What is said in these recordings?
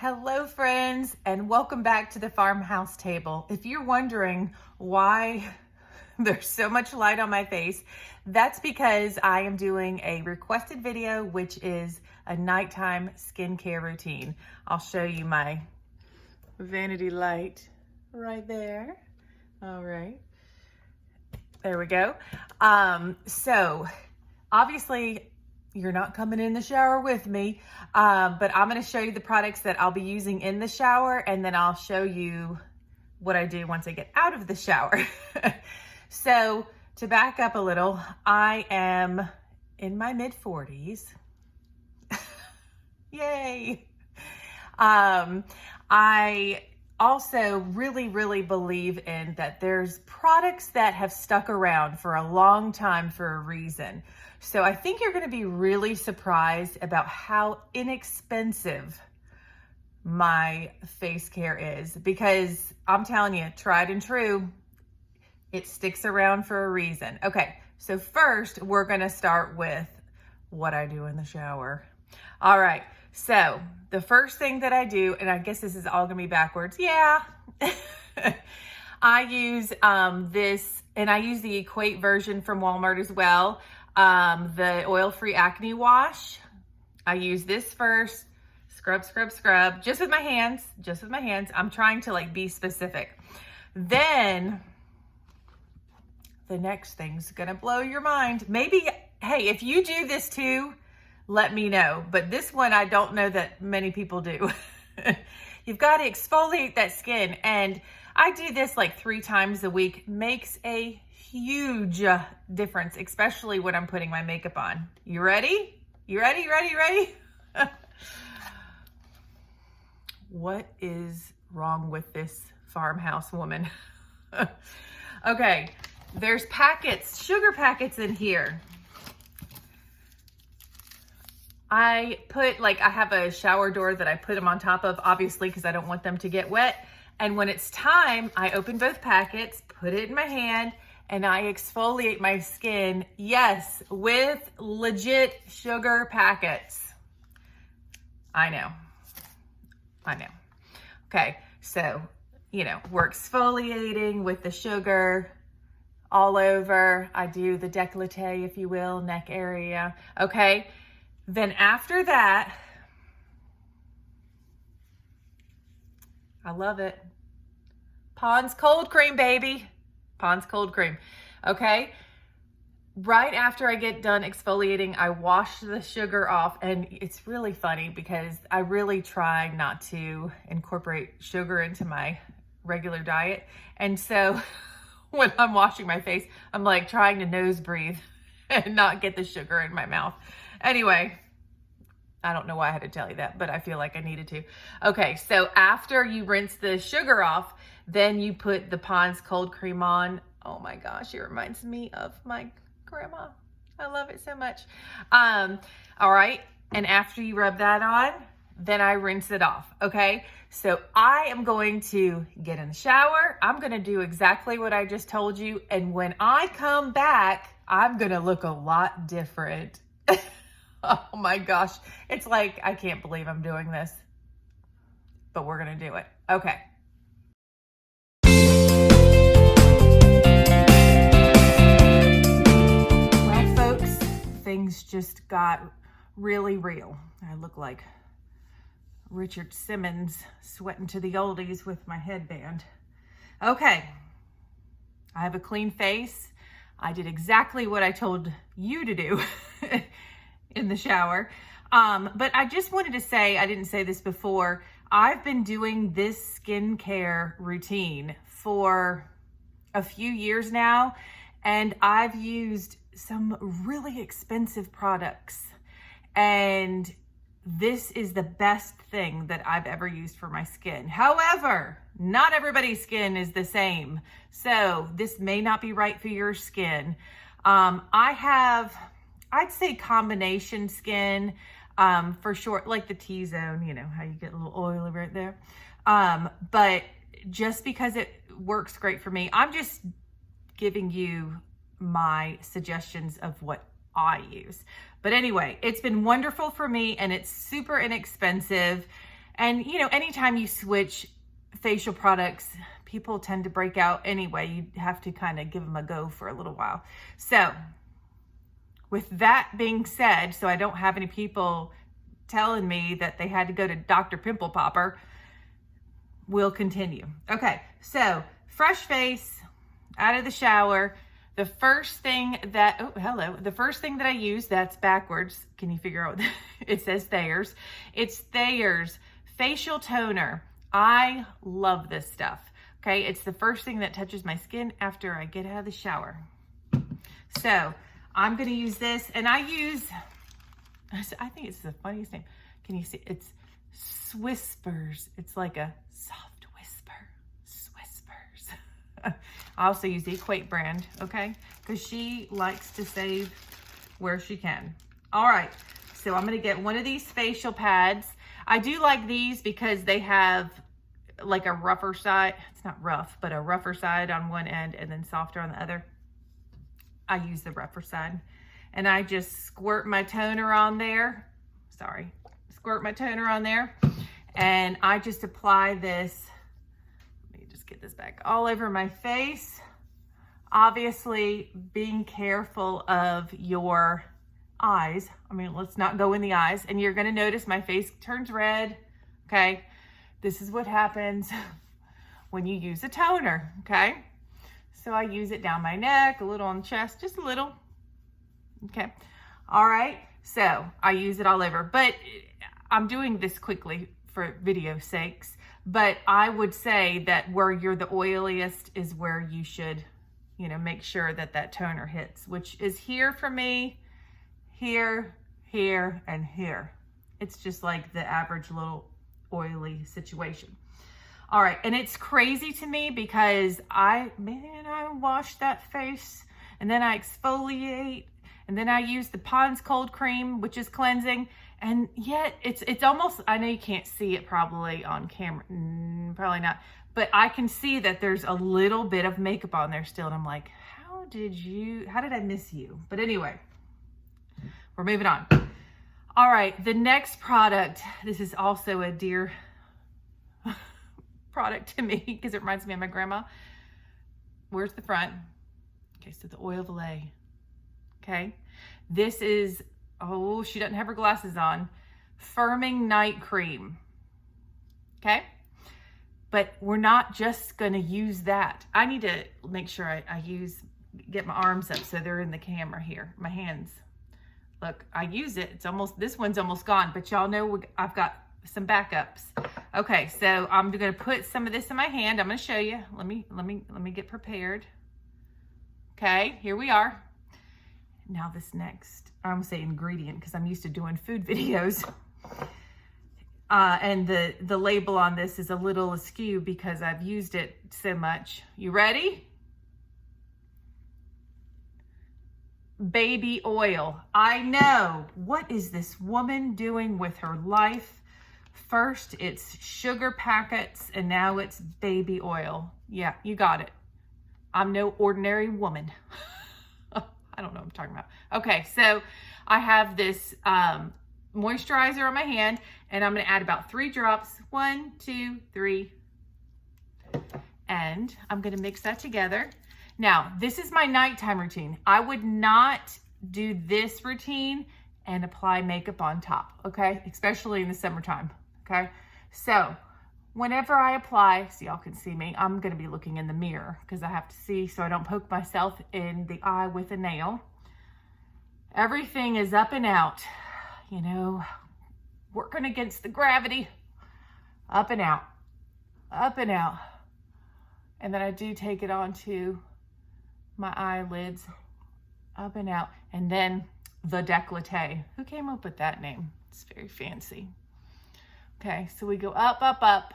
Hello friends, and welcome back to the farmhouse table. If you're wondering why there's so much light on my face, that's because I am doing a requested video, which is a nighttime skincare routine. I'll show you my vanity light right there. All right, there we go. So obviously you're not coming in the shower with me, but I'm going to show you the products that I'll be using in the shower, and then I'll show you what I do once I get out of the shower. So to back up a little, I am in my mid-40s. Yay! I also really believe in that there's products that have stuck around for a long time for a reason. So I think you're going to be really surprised about how inexpensive my face care is, because I'm telling you, tried and true, it sticks around for a reason. Okay, so first we're going to start with what I do in the shower. All right, so the first thing that I do, and I guess this is all going to be backwards. Yeah. I use this, and I use the Equate version from Walmart as well. The oil-free acne wash. I use this first, scrub, just with my hands, I'm trying to like be specific. Then the next thing's gonna blow your mind. Maybe, hey, if you do this too, let me know. But this one, I don't know that many people do. You've got to exfoliate that skin. And I do this like 3 times a week. Makes a huge difference, especially when I'm putting my makeup on. You ready? You ready? What is wrong with this farmhouse woman? Okay, there's packets, sugar packets in here. I have a shower door that I put them on top of, obviously, because I don't want them to get wet. And when it's time, I open both packets, put it in my hand, and I exfoliate my skin, yes, with legit sugar packets. I know. Okay, so, we're exfoliating with the sugar all over. I do the décolleté, if you will, neck area, okay? Then after that, I love it. Pond's cold cream, baby. Pond's cold cream. Okay. Right after I get done exfoliating, I wash the sugar off, and it's really funny because I really try not to incorporate sugar into my regular diet. And so when I'm washing my face, I'm like trying to nose breathe and not get the sugar in my mouth. Anyway, I don't know why I had to tell you that, but I feel like I needed to. Okay, so after you rinse the sugar off, then you put the Pond's cold cream on. Oh my gosh, it reminds me of my grandma. I love it so much. All right, and after you rub that on, then I rinse it off, okay? So I am going to get in the shower. I'm gonna do exactly what I just told you, and when I come back, I'm gonna look a lot different. Oh my gosh, it's like, I can't believe I'm doing this, but we're gonna do it. Okay. Well, folks, things just got really real. I look like Richard Simmons sweating to the oldies with my headband. Okay, I have a clean face. I did exactly what I told you to do in the shower. But I just wanted to say, I didn't say this before, I've been doing this skincare routine for a few years now, and I've used some really expensive products, and this is the best thing that I've ever used for my skin. However, not everybody's skin is the same, so this may not be right for your skin. I have, I'd say, combination skin, for short, like the T-zone, you know, how you get a little oily right there. But just because it works great for me, I'm just giving you my suggestions of what I use. But anyway, it's been wonderful for me, and it's super inexpensive. And you know, anytime you switch facial products, people tend to break out anyway. You have to kind of give them a go for a little while. So with that being said, so I don't have any people telling me that they had to go to Dr. Pimple Popper, we'll continue. Okay, so fresh face, out of the shower. The first thing that, the first thing that I use, that's backwards. Can you figure out? It says Thayer's. It's Thayer's facial toner. I love this stuff. Okay, it's the first thing that touches my skin after I get out of the shower. So I'm gonna use this, and I think it's the funniest name. Can you see? It's Swispers. It's like a soft whisper. Swispers. I also use the Equate brand, okay? Because she likes to save where she can. All right, so I'm gonna get one of these facial pads. I do like these because they have like a rougher side. It's not rough, but a rougher side on one end and then softer on the other. I use the rougher side. And I just squirt my toner on there. Squirt my toner on there. And I just apply this. Let me just get this back all over my face. Obviously, being careful of your eyes. I mean, let's not go in the eyes. And you're gonna notice my face turns red, okay? This is what happens when you use a toner, okay? So I use it down my neck, a little on the chest, just a little. Okay, all right, so I use it all over, but I'm doing this quickly for video sakes, but I would say that where you're the oiliest is where you should, you know, make sure that that toner hits, which is here for me, here, here, and here. It's just like the average little oily situation. All right, and it's crazy to me because I wash that face and then I exfoliate. And then I use the Pond's cold cream, which is cleansing. And yet it's almost, I know you can't see it probably on camera, probably not, but I can see that there's a little bit of makeup on there still. And I'm like, how did I miss you? But anyway, we're moving on. All right, the next product, this is also a dear product to me because it reminds me of my grandma. Where's the front? Okay, so the Oil of Olay. Okay, this is, oh, she doesn't have her glasses on, firming night cream. Okay, but we're not just going to use that. I need to make sure I get my arms up so they're in the camera here, my hands. Look, I use it. It's almost, this one's almost gone, but y'all know I've got some backups. Okay, so I'm going to put some of this in my hand. I'm going to show you. Let me get prepared. Okay, here we are. Now this next, I'm gonna say ingredient because I'm used to doing food videos. And the label on this is a little askew because I've used it so much. You ready? Baby oil. I know. What is this woman doing with her life? First, it's sugar packets, and now it's baby oil. Yeah, you got it. I'm no ordinary woman. I don't know what I'm talking about. Okay, so I have this moisturizer on my hand, and I'm going to add about 3 drops. 1, 2, 3. And I'm going to mix that together. Now, this is my nighttime routine. I would not do this routine and apply makeup on top, okay? Especially in the summertime, okay? So whenever I apply, so y'all can see me, I'm gonna be looking in the mirror because I have to see so I don't poke myself in the eye with a nail. Everything is up and out, you know, working against the gravity, up and out, up and out. And then I do take it onto my eyelids, up and out. And then the décolleté. Who came up with that name? It's very fancy. Okay, so we go up, up, up.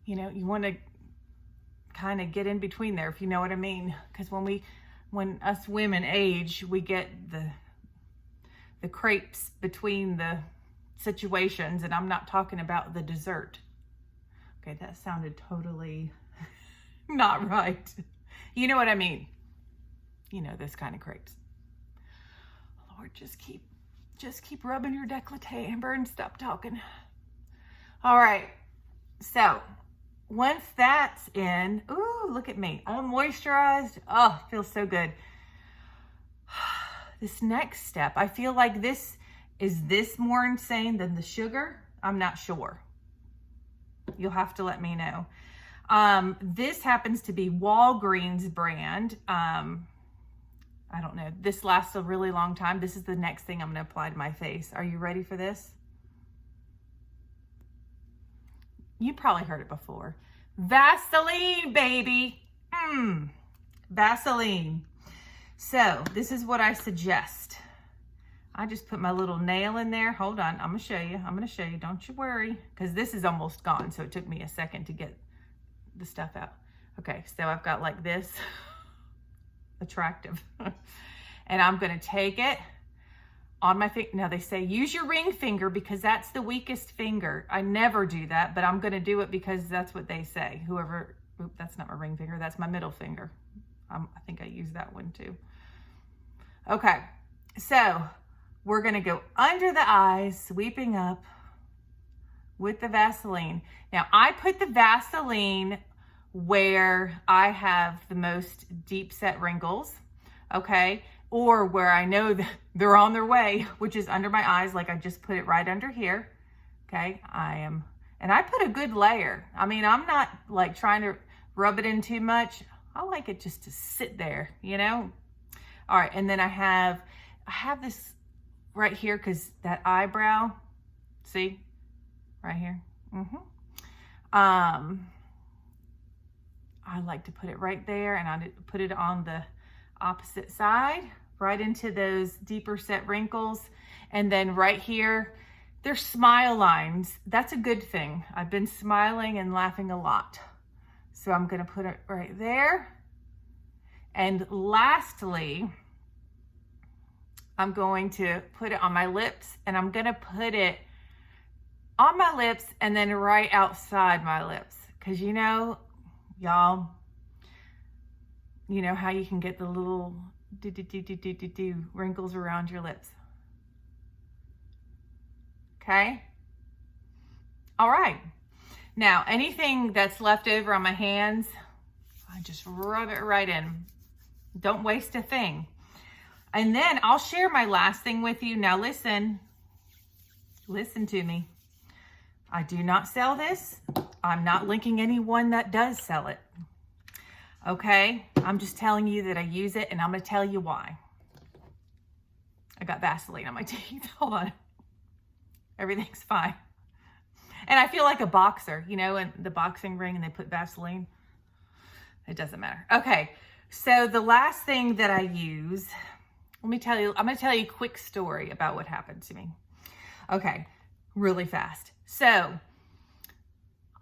You know, you want to kind of get in between there, if you know what I mean. Because when us women age, we get the crepes between the situations, and I'm not talking about the dessert. Okay, that sounded totally not right. You know what I mean. You know, this kind of crepes. Lord, just keep Just keep rubbing your décolleté, Amber, and stop talking. All right, so once that's in, ooh, look at me, all moisturized. Oh, feels so good. This next step, I feel like this more insane than the sugar? I'm not sure. You'll have to let me know. This happens to be Walgreens brand. I don't know. This lasts a really long time. This is the next thing I'm going to apply to my face. Are you ready for this? You probably heard it before. Vaseline, baby. Vaseline. So this is what I suggest. I just put my little nail in there. Hold on. I'm going to show you. I'm going to show you. Don't you worry. Because this is almost gone. So it took me a second to get the stuff out. Okay. So I've got like this. Attractive. And I'm going to take it on my finger. Now they say use your ring finger because that's the weakest finger. I never do that, but I'm going to do it because that's what they say. Whoever, oop, that's not my ring finger. That's my middle finger. I think I use that one too. Okay. So we're going to go under the eyes, sweeping up with the Vaseline. Now I put the Vaseline where I have the most deep set wrinkles, okay? Or where I know that they're on their way, which is under my eyes, like I just put it right under here, okay? And I put a good layer. I mean, I'm not like trying to rub it in too much. I like it just to sit there, you know? All right, and then I have this right here because that eyebrow, see, right here, I like to put it right there, and I put it on the opposite side, right into those deeper set wrinkles. And then right here, there's smile lines. That's a good thing. I've been smiling and laughing a lot. So I'm gonna put it right there. And lastly, I'm going to put it on my lips, and I'm gonna put it on my lips and then right outside my lips. Cause you know, y'all, you know how you can get the little wrinkles around your lips. Okay. All right. Now, anything that's left over on my hands, I just rub it right in. Don't waste a thing. And then I'll share my last thing with you. Now listen to me. I do not sell this. I'm not linking anyone that does sell it. Okay, I'm just telling you that I use it, and I'm gonna tell you why. I got Vaseline on my teeth. Hold on. Everything's fine. And I feel like a boxer, you know, in the boxing ring and they put Vaseline. It doesn't matter. Okay, so the last thing that I use, let me tell you, I'm gonna tell you a quick story about what happened to me. Okay, really fast. So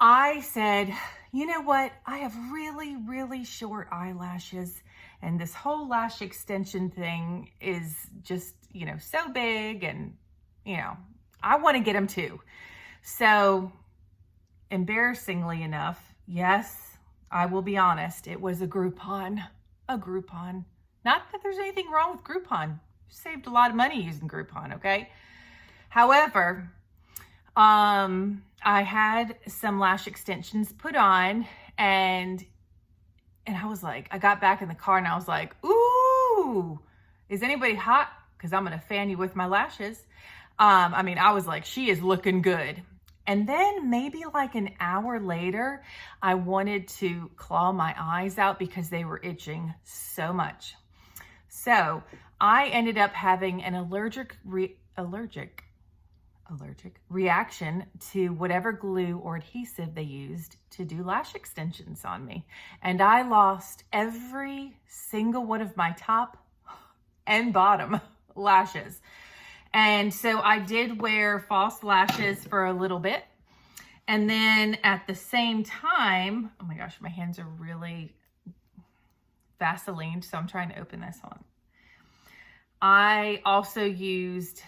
I said, you know what? I have really, really short eyelashes, and this whole lash extension thing is just, you know, so big, and, you know, I want to get them too. So embarrassingly enough, yes, I will be honest, it was a Groupon. Not that there's anything wrong with Groupon. Saved a lot of money using Groupon, okay? However, I had some lash extensions put on, and I was like, I got back in the car and I was like, ooh, is anybody hot? Because I'm going to fan you with my lashes. I mean, I was like, she is looking good. And then maybe like an hour later, I wanted to claw my eyes out because they were itching so much. So I ended up having an allergic reaction to whatever glue or adhesive they used to do lash extensions on me. And I lost every single one of my top and bottom lashes. And so I did wear false lashes for a little bit. And then at the same time, oh my gosh, my hands are really Vaseline, so I'm trying to open this one. I also used,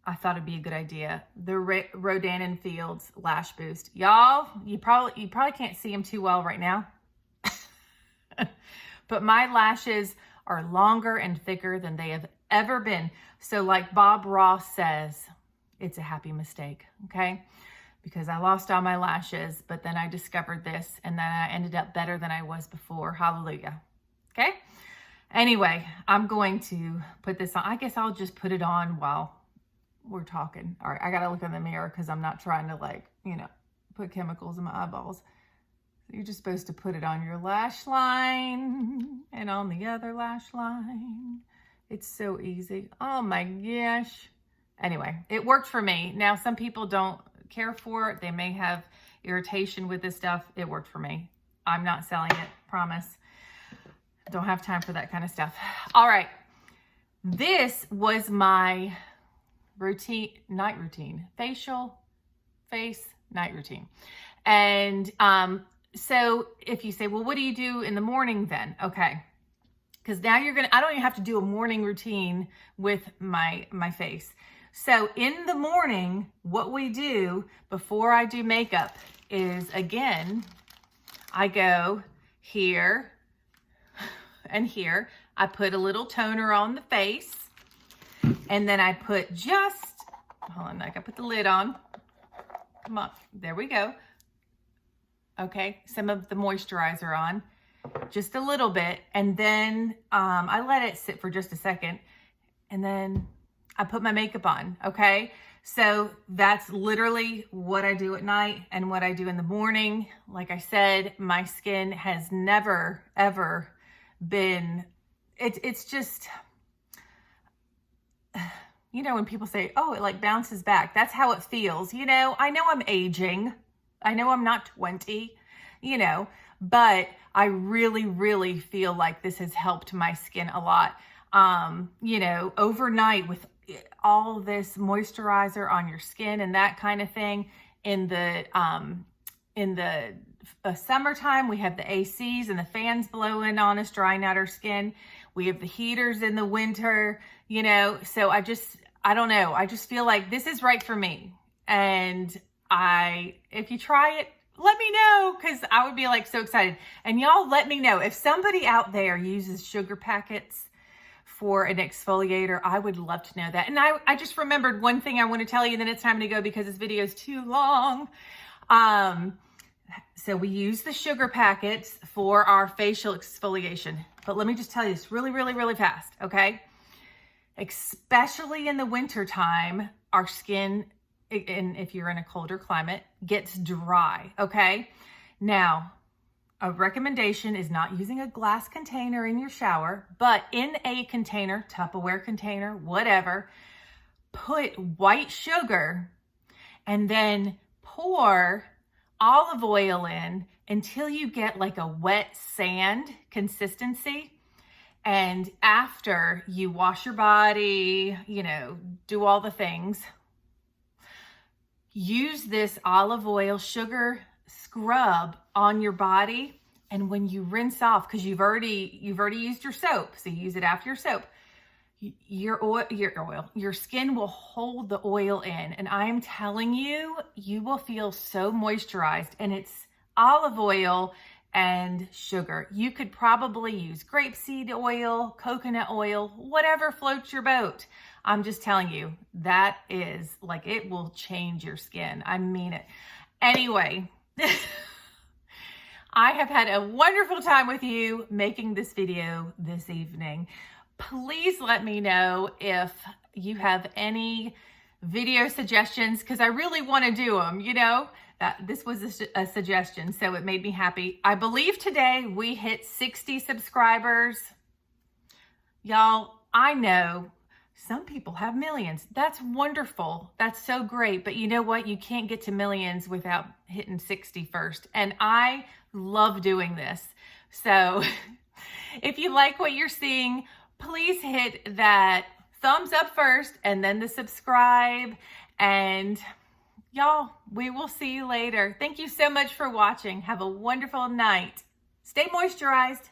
I thought it'd be a good idea, the Rodan & Fields Lash Boost. Y'all, you probably can't see them too well right now. But my lashes are longer and thicker than they have ever been. So like Bob Ross says, it's a happy mistake, okay? Because I lost all my lashes, but then I discovered this, and then I ended up better than I was before. Hallelujah. Okay? Anyway, I'm going to put this on. I guess I'll just put it on while we're talking. All right, I got to look in the mirror because I'm not trying to, like, you know, put chemicals in my eyeballs. You're just supposed to put it on your lash line and on the other lash line. It's so easy. Oh my gosh. Anyway, it worked for me. Now, some people don't care for it. They may have irritation with this stuff. It worked for me. I'm not selling it, promise. Don't have time for that kind of stuff. All right. This was my routine, night routine, facial, face, night routine. And so if you say, well, what do you do in the morning then? Okay. Because now I don't even have to do a morning routine with my face. So in the morning, what we do before I do makeup is, again, I go here and here. I put a little toner on the face, and then I put hold on, I put the lid on. Come on, there we go. Okay, some of the moisturizer on, just a little bit, and then I let it sit for just a second, and then I put my makeup on, okay? So that's literally what I do at night and what I do in the morning. Like I said, my skin has never, ever been, it's just, you know, when people say, oh, it like bounces back, that's how it feels. You know, I know I'm aging. I know I'm not 20, you know, but I really, really feel like this has helped my skin a lot. You know, overnight with all this moisturizer on your skin and that kind of thing. In the summertime, we have the ACs and the fans blowing on us, drying out our skin. We have the heaters in the winter, you know, so I don't know. I just feel like this is right for me. And if you try it, let me know, because I would be like so excited. And y'all let me know if somebody out there uses sugar packets for an exfoliator. I would love to know that. And I just remembered one thing I want to tell you, and then it's time to go because this video is too long. So we use the sugar packets for our facial exfoliation. But let me just tell you this really, really, really fast, okay? Especially in the winter time, our skin, and if you're in a colder climate, gets dry, okay? Now, a recommendation is not using a glass container in your shower, but in a container, Tupperware container, whatever, put white sugar and then pour olive oil in until you get like a wet sand consistency. And after you wash your body, you know, do all the things, use this olive oil sugar scrub on your body. And when you rinse off, because you've already used your soap, so you use it after your soap, your skin will hold the oil in. And I am telling you, you will feel so moisturized. And it's olive oil and sugar. You could probably use grapeseed oil, coconut oil, whatever floats your boat. I'm just telling you, that is like, it will change your skin. I mean it. Anyway, I have had a wonderful time with you making this video this evening. Please let me know if you have any video suggestions, because I really want to do them, you know. This was a suggestion, so it made me happy. I believe today we hit 60 subscribers. Y'all, I know some people have millions. That's wonderful. That's so great. But you know what? You can't get to millions without hitting 60 first. And I love doing this. So if you like what you're seeing, please hit that thumbs up first and then the subscribe. And y'all, we will see you later. Thank you so much for watching. Have a wonderful night. Stay moisturized.